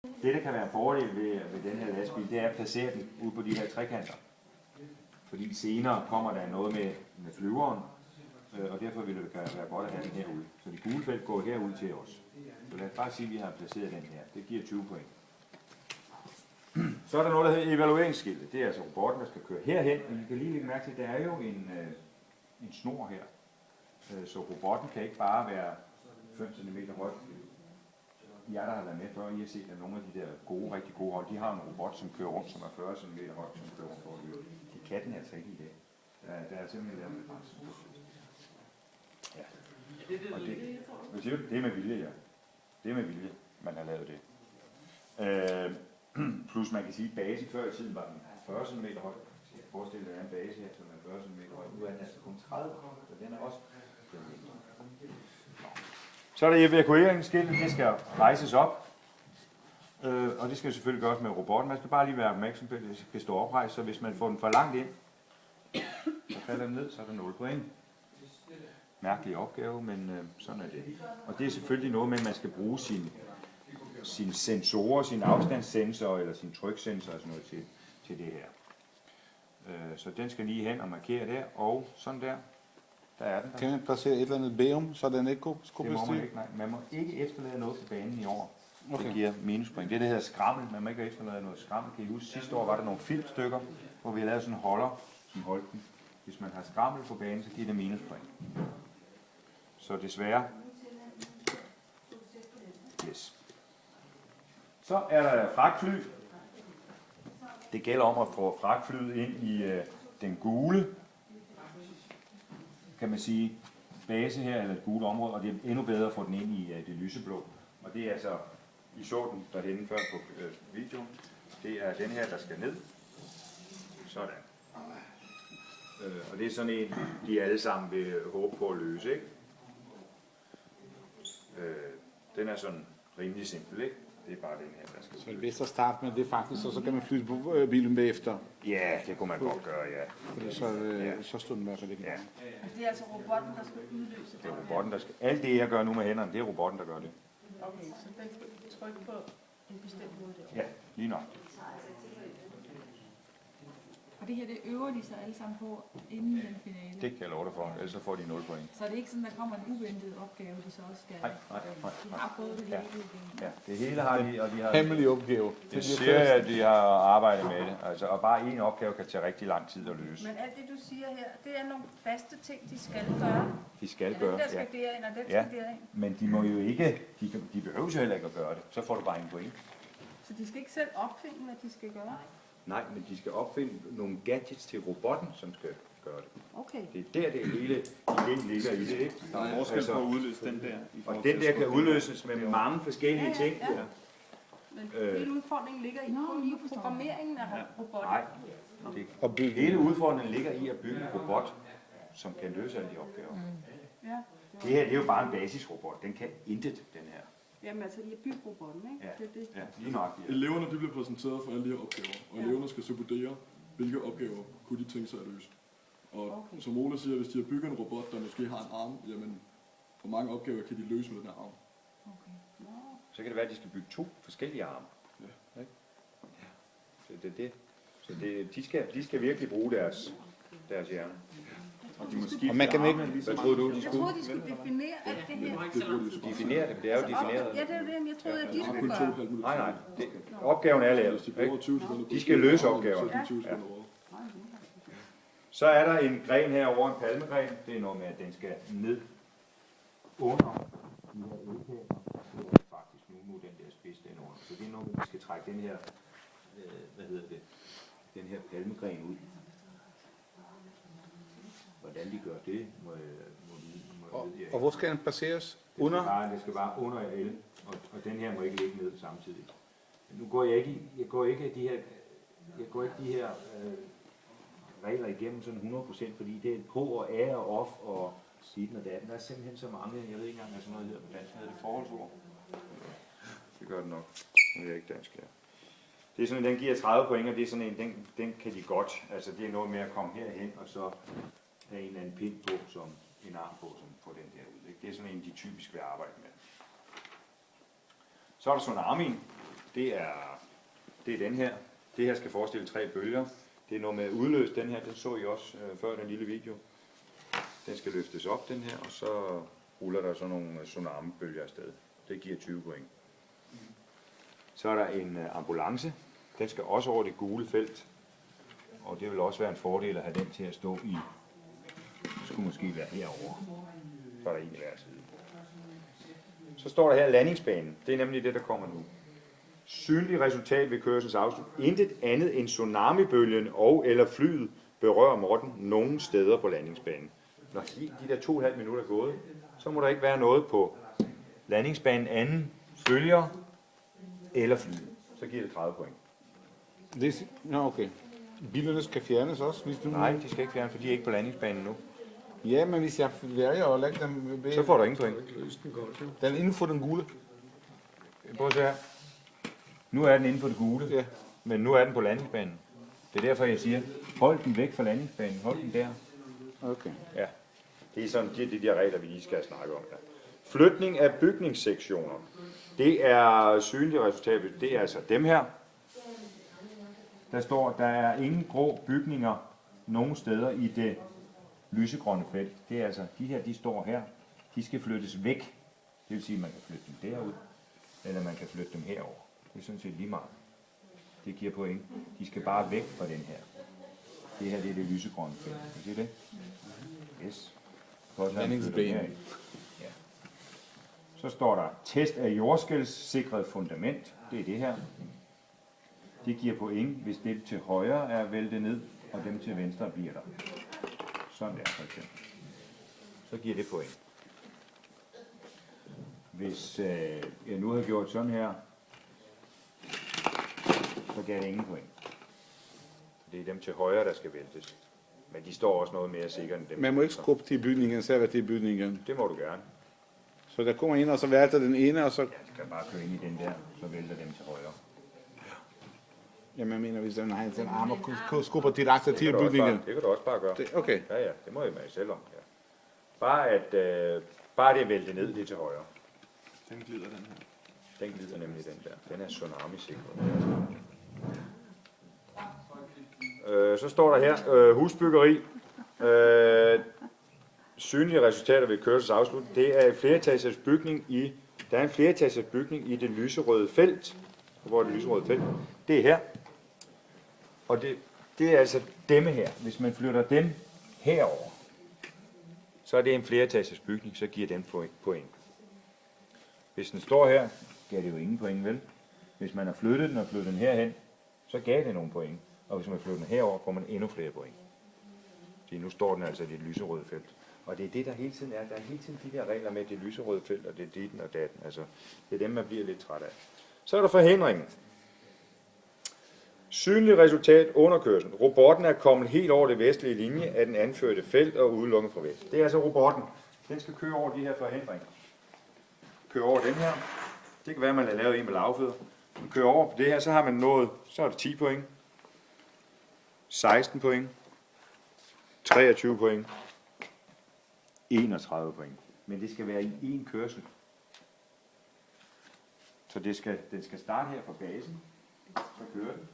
Det, der kan være en fordel ved den her lastbil, det er at placere den ude på de her trekanter. Fordi senere kommer der noget med flyveren, og derfor vil det være godt at have den herude. Så de gule felt går herud til os. Så lad os bare sige, at vi har placeret den her. Det giver 20 point. Så er der noget, der hedder evalueringsskiltet. Det er altså robotten, der skal køre herhen. Men I kan lige lægge mærke til, at der er jo en snor her. Så robotten kan ikke bare være 5 cm høj. Jeg der har været med før, I har set, at nogle af de der gode, rigtig gode hold, de har en robot, som kører rundt, som er 40 cm høj, som kører rundt over det. De kan den altså ikke i dag. Der er simpelthen lavet en begrænsning. Ja. Og det er med vilje, ja. Det er med vilje, man har lavet det. Plus man kan sige, at basen før i tiden var den 40 cm høj. Forestil dig, at en base her, som er 40 cm høj. Nu er den altså kun 30, så den er også mindre. Så er der evakueringsskiltet, det skal rejses op, og det skal selvfølgelig gøres med robotten. Man skal bare lige være opmærksom på, at det skal stå oprejst, så hvis man får den for langt ind, så falder den ned, så er der 0 point. Mærkelig opgave, men sådan er det. Og det er selvfølgelig noget med, at man skal bruge sine sensorer, sin afstandssensor eller sin tryksensor og sådan noget til det her. Så den skal lige hen og markere der, og sådan der. Der er den der. Kan man placere et eller andet bærum, så den ikke skulle Det må man ikke, nej. Man må ikke efterlade noget på banen i år. Okay. Det giver minuspoint. Det er det hedder skrammel. Man må ikke efterlade noget skrammel. Kan I huske, sidste år var der nogle filmstykker, hvor vi lavede sådan en holder, som holdt den. Hvis man har skrammel på banen, så giver det minuspoint. Så desværre. Yes. Så er der fragtfly. Det gælder om at få fragtflyet ind i den gule, kan man sige, base her, eller et gule område, og det er endnu bedre at få den ind i det lyseblå. Og det er altså, I så den derhenne før på videoen, det er den her, der skal ned. Sådan. Og det er sådan en, de alle sammen vil håbe på at løse, ikke? Den er sådan rimelig simpel, ikke? Det er bare den her, der skal. Så det bedste at starte med det faktisk, og så kan man flytte på bilen bagefter. Ja, det kunne man godt gøre, ja. Fordi så stod den i hvert fald ikke. Ja. Det er altså robotten, der skal udløse det. Det er robotten, der skal. Alt det, jeg gør nu med hænderne, det er robotten, der gør det. Okay, så den skal trykke på en bestemt måde derovre. Ja, lige nok. Og det her, det øver de sig alle sammen på inden den finale. Det kan jeg love dig for, ellers så får de 0 point. Så er det ikke sådan, der kommer en uventet opgave, de så også skal... Nej. De har prøvet det hele igen. Ja, det hele har de, og de har... Hemmelig opgave. Det siger, at de har arbejdet med det. Altså, og bare en opgave kan tage rigtig lang tid at løse. Men alt det, du siger her, det er nogle faste ting, de skal gøre. De skal Ja, gøre, den der skal ja. derind, og den Ja. skal derind. Men de må jo ikke, de behøver jo heller ikke at gøre det. Så får du bare en point. Så de skal ikke selv opfinde, hvad de skal gøre? Nej, men de skal opfinde nogle gadgets til robotten, som skal gøre det. Okay. Det er der, det hele ideen ligger i det, ikke? Der er forskel på at udløse den der. Og den der kan udløses med mange forskellige ting. Ja. Men hele udfordringen ligger i programmeringen af robotten. Nej, hele udfordringen ligger i at bygge en robot, som kan løse alle de opgaver. Ja. Det her det er jo bare en basisrobot. Den kan intet, den her. Jamen altså, i at bygge robotten, ikke? Ja, Det er det. ja lige nøjagtigt. Ja. Eleverne de bliver præsenteret for alle de her opgaver, og eleverne skal så vurdere, hvilke opgaver kunne de tænke sig at løse. Og som Ole siger, hvis de har bygget en robot, der måske har en arm, jamen, hvor mange opgaver kan de løse med den her arm? Så kan det være, at de skal bygge 2 forskellige arme. Ja. Ikke? Ja. Så det er det. Så de skal virkelig bruge deres hjerne. Og de må skifte Og man kan ikke... Hvad troede du, de Jeg skulle? troede, de skulle definere alt det her. Definere det, det er jo defineret. Ja, det er jo det, men jeg troede, at de De har skulle kun gøre. 2,5 minutter. Nej, opgaven er lavet. Hvis de bruger Ikke? 20 sekunder på De skal løse opgaven. Så er de 20 sekunder over. Så er der en gren herovre, en palmegren. Det er noget med, at den skal ned under de her elkabler. Det er faktisk nu den der spids, den under. Så det er noget, vi skal trække den her, den her palmegren ud. Hvordan de gør det, må jeg vide. Og hvor skal den placeres? Under? Det skal bare under el, og den her må ikke ligge ned samtidig. Nu går jeg ikke de her regler igennem sådan 100%, fordi det er på og af og off og siden og datten. Der er simpelthen så mange, jeg ved ikke engang, hvad sådan noget hedder på dansk, hedder det forholdsord. Det gør det nok. Nu er jeg ikke dansk her. Det er sådan, den giver 30 point, og det er sådan en, den kan de godt. Altså det er noget med at komme herhen, og så have en eller anden pind på, som en arm på, som får den der ud. Ikke? Det er sådan en, de typisk vil arbejde med. Så er der tsunamien. det er den her. Det her skal forestille 3 bølger. Det er noget med at udløse den her. Den så I også før den lille video. Den skal løftes op, den her, og så ruller der sådan nogle tsunami-bølger afsted. Det giver 20 point. Så er der en ambulance. Den skal også over det gule felt. Og det vil også være en fordel at have den til at stå i. Det skulle måske være herovre. Så er der en i hver side. Så står der her landingsbanen. Det er nemlig det, der kommer nu. Synlig resultat ved kørsels afslut. Intet andet end tsunamibølgen og eller flyet berører Morten nogen steder på landingsbanen. Når de der 2,5 minutter er gået, så må der ikke være noget på landingsbanen anden følger eller flyet. Så giver det 30 point. Nå, okay. Bilerne skal fjernes også, hvis du... Nej, de skal ikke fjerne, for de er ikke på landingsbanen nu. Ja, men hvis jeg vælger at lægge dem... Så får du ingen point. Den er inden for den gule. Prøv at se her. Nu er den inde på det gule, Ja. men nu er den på landingsbanen. Det er derfor, jeg siger, hold den væk fra landingsbanen. Hold den der. Okay. Ja, det er sådan de der regler, vi lige skal snakke om. Ja. Flytning af bygningssektioner. Det er synlige resultat. Det er altså dem her. Der står, der er ingen grå bygninger nogen steder i det lysegrønne felt. Det er altså, de her, de står her. De skal flyttes væk. Det vil sige, at man kan flytte dem derud, eller man kan flytte dem herover. Det er sådan set lige meget. Det giver point. De skal bare væk fra den her. Det her, det er det lysegrønne felt. Kan I se det? Yes. Godt, Landingsbanen. Ja. Så står der test af jordskælvssikret fundament. Det er det her. Det giver point, hvis dem til højre er væltet ned, og dem til venstre bliver der. Sådan der for eksempel. Så giver det point. Hvis jeg nu har gjort sådan her, så gav det ingen point. Det er dem til højre, der skal væltes. Men de står også noget mere sikkert end dem. Man må ikke skubbe til bygningen, selve til bygningen. Det må du gerne. Så der kommer ind, og så vælter den ene, og så... Jeg skal bare køre ind i den der, så vælter dem til højre. Jamen, jeg mener, hvis den har en arm og skubber direkte til bygningen. Det kan du også bare gøre. Okay. Ja, ja, det må jeg med selv om. Ja. Bare det at vælte ned lidt til højre. Den glider den her. Den glider nemlig den der. Den er tsunami-sikret. Så står der her, husbyggeri. Synlige resultater ved kørsels afslut. Det er en fleretagers bygning i, der er en fleretagers bygning i det lyserøde felt. Hvor er det lyserøde felt? Det er her. Og det er altså demme her. Hvis man flytter dem herover, så er det en fleretagers bygning, så giver den point. Hvis den står her, gav det jo ingen point, vel? Hvis man har flyttet den og flyttet den herhen, så gav det nogle point. Og hvis man flytter den herover, får man endnu flere point. Så nu står den altså i det lyserøde felt. Og det er det, der hele tiden er. Der er hele tiden de der regler med det lyserøde felt, og det er ditten og datten. Altså, det er dem, man bliver lidt træt af. Så er der forhindringen. Synlig resultat under kørslen. Robotten er kommet helt over det vestlige linje af den anførte felt og udelukket fra vest. Det er altså robotten. Den skal køre over de her forhindringer. Køre over den her. Det kan være, at man har lavet en med lavfødder. Man kører over på det her, så har man nået, så er det 10 point. 16 point. 23 point. 31 point. Men det skal være i én kørsel. Så den skal starte her fra basen. Så kører den.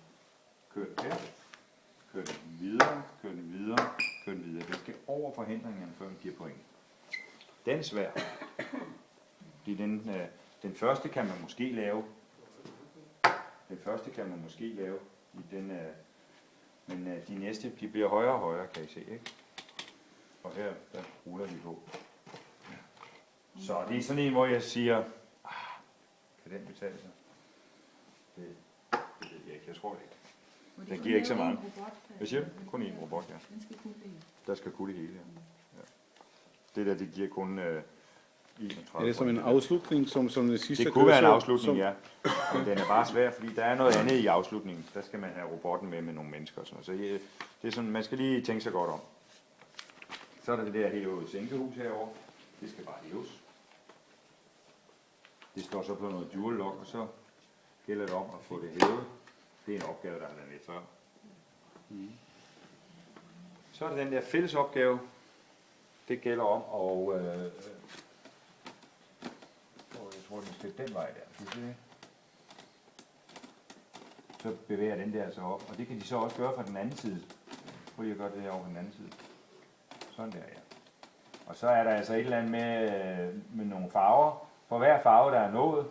Kører den her. Kører den videre. Kører den videre. Kører den videre. Den skal over forhindringerne, før den giver point. Den er svær. Fordi den første kan man måske lave. Den første kan man måske lave. Men de næste, de bliver højere og højere, kan I se, ikke? Og her, der ruller de på. Så det er sådan en, hvor jeg siger, kan den betale sig? Det ved jeg ikke, jeg tror det ikke. Den giver ikke så mange. Hvad siger du? Kun én robot, ja. Den skal kunne det. Der skal kunne det hele, ja. Det der, det giver kun 31. Er det som en afslutning, som det sidste Det kunne være en afslutning, ja. Men den er bare svær, fordi der er noget andet i afslutningen. Der skal man have robotten med nogle mennesker og sådan noget. Så det er sådan, man skal lige tænke sig godt om. Så er der det der hævede sænkehus herovre. Det skal bare hæves. Det står så på noget dual lock, og så gælder det om at få det hævet. Det er en opgave, der har været lidt før. Så er der den der fælles opgave. Det gælder om at... jeg tror, den skal den vej der. Kan I se det? så bevæger den der sig op. Og det kan de så også gøre fra den anden side. Prøv lige at gøre det her over på den anden side. Sådan der, ja. Og så er der altså et eller andet med nogle farver. For hver farve, der er nået,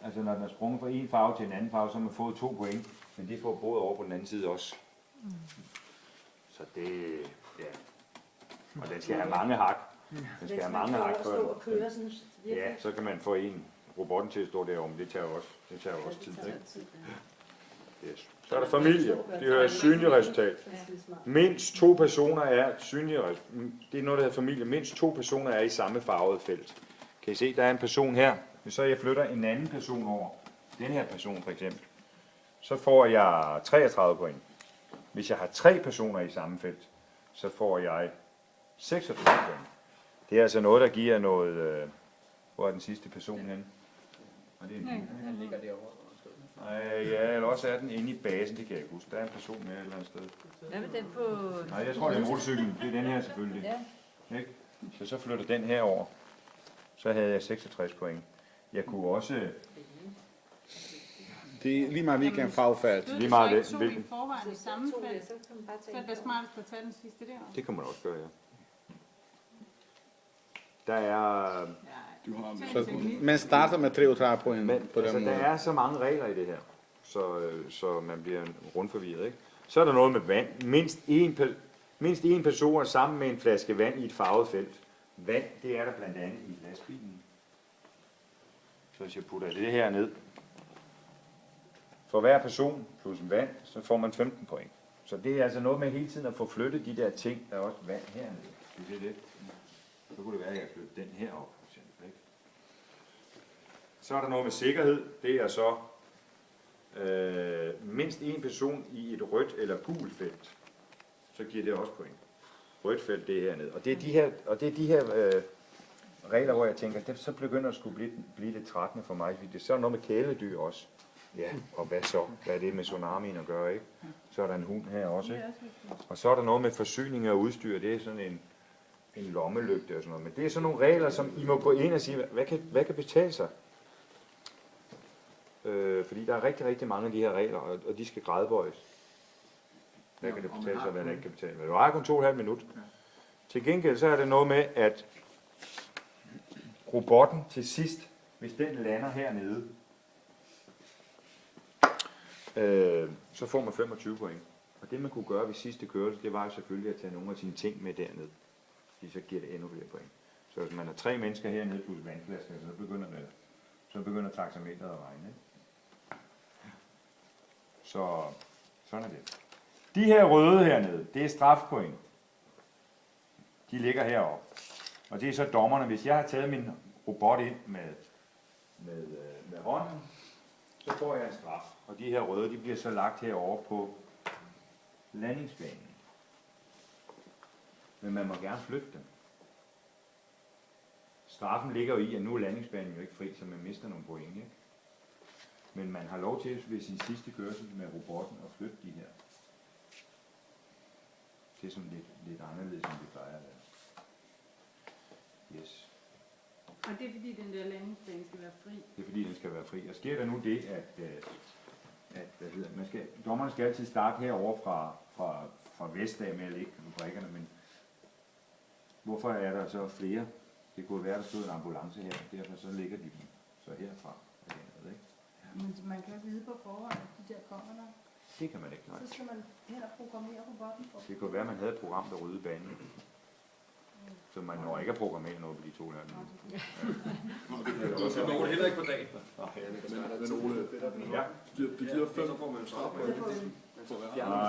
altså når den er sprunget fra en farve til en anden farve, så har man fået 2 point. Men det får både over på den anden side også. Så det, ja. Og den skal have mange hak. Den skal have mange hak før. Ja, så kan man få robotten til at stå derovre, men det tager jo også tid. Ikke? Yes. Så er der familie. Det er et synligt resultat. Mindst 2 personer er synlige. Det er noget, der hedder familie. Mindst 2 personer er i samme farvede felt. Kan I se, der er en person her. Så jeg flytter en anden person over. Den her person for eksempel. Så får jeg 33 point. Hvis jeg har 3 personer i samme felt, så får jeg 36 point. Det er altså noget, der giver noget... hvor er den sidste person henne? Og det er Den ligger derovre. ja, eller også er den inde i basen, det kan jeg ikke huske. Der er en person med et eller andet sted. Hvad med den på... Nej, jeg tror, det er motorcyklen. Det er den her selvfølgelig. Ja. Ikke? Så flytter den her over. Så havde jeg 66 point. Jeg kunne også... Det er lige meget hvilken fagfelt. Du Lige meget så det. ikke 2 i forvejen i samme felt, så er det smartest at tage den sidste der. Det kan man også gøre, ja. Der er... Du har Så man starter med 33 point Men på den altså, måde. der er så mange regler i det her, så man bliver rundforvirret, ikke? Så er der noget med vand. Mindst en person er sammen med en flaske vand i et farvet felt. Vand, det er der blandt andet i lastbilen. Så hvis jeg putter det her ned. For hver person plus en vand, så får man 15 point. Så det er altså noget med hele tiden at få flyttet de der ting. Der er også vand hernede. Det er det. Så kunne det være, at jeg flytter den her op. For eksempel, ikke? Så er der noget med sikkerhed. Det er så mindst en person i et rødt eller gult felt. Så giver det også point. Rødt felt, det er hernede. Og det er de her, regler, hvor jeg tænker, det så begynder at skulle blive lidt trættende for mig. Fordi det er så noget med kæledyr også. Ja, og hvad så? Hvad er det med tsunamien at gøre, ikke? Så er der en hund her også, ikke? Og så er der noget med forsyning af udstyr. Det er sådan en lommelygte og sådan noget. Men det er sådan nogle regler, som I må gå ind og sige, hvad kan betale sig? Fordi der er rigtig, rigtig mange af de her regler, og de skal gradbøjes. Hvad kan det betale sig, og hvad der ikke kan betale sig? Men du har kun 2,5 minutter. Til gengæld så er det noget med, at robotten til sidst, hvis den lander hernede, så får man 25 point. Og det man kunne gøre ved sidste kørsel, det var jo selvfølgelig at tage nogle af sine ting med derned. Fordi så giver det endnu flere point. Så hvis man har 3 mennesker hernede plus vandflasker, så begynder taxameteret at regne. Ikke? Så sådan er det. De her røde hernede, det er strafpoint. De ligger heroppe. Og det er så dommerne. Hvis jeg har taget min robot ind med hånden, så får jeg en straf. Og de her røde, de bliver så lagt herovre på landingsbanen. Men man må gerne flytte dem. Straffen ligger jo i, at nu er landingsbanen jo ikke fri, så man mister nogle point, ikke? Men man har lov til ved sin sidste kørsel med robotten at flytte de her. Det er sådan lidt anderledes, end det plejer at være. Yes. Og det er fordi, den der landingsbane skal være fri. Det er fordi, den skal være fri. Og sker der nu det, at dommerne skal altid starte herovre fra vest af med at lægge brikkerne, men hvorfor er der så flere? Det kunne være, der stod en ambulance her, og derfor så ligger de dem så herfra. Ikke? Men man kan ikke vide på forhånd, at de der kommer der. Det kan man ikke, nej. Så skal man hen og programmere robotten for. Det kunne være, at man havde et program, der ryddede banen. Så man når ikke at programmere noget på de 2,5 minutter. Så når det heller ikke på dagen. Men Ole, Ja. det giver 5, så får man en straf på det.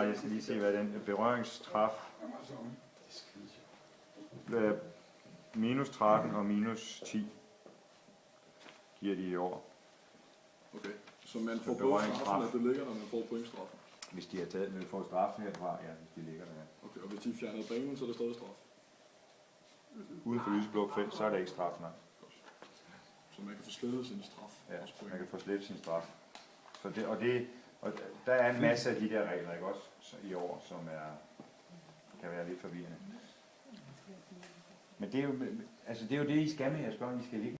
Jeg skal lige se, hvad den berøringstraf. Minus 13 og minus 10 giver de i år. Okay, så man får både straffen, at det ligger, når man får pointstraffen. Hvis de har taget, når de får straf herfra, ja, hvis de ligger der. Okay, og hvis de fjerner banen, så er det stadig straf. Uden for lyseblå felt, så er der ikke straf, nej. Så man kan få slettet sin straf. Ja, man kan få slettet sin straf. Så og der er en masse af de der regler, ikke også, i år, som kan være lidt forvirrende. Men det er jo det, I skal med jeres børn. I skal ikke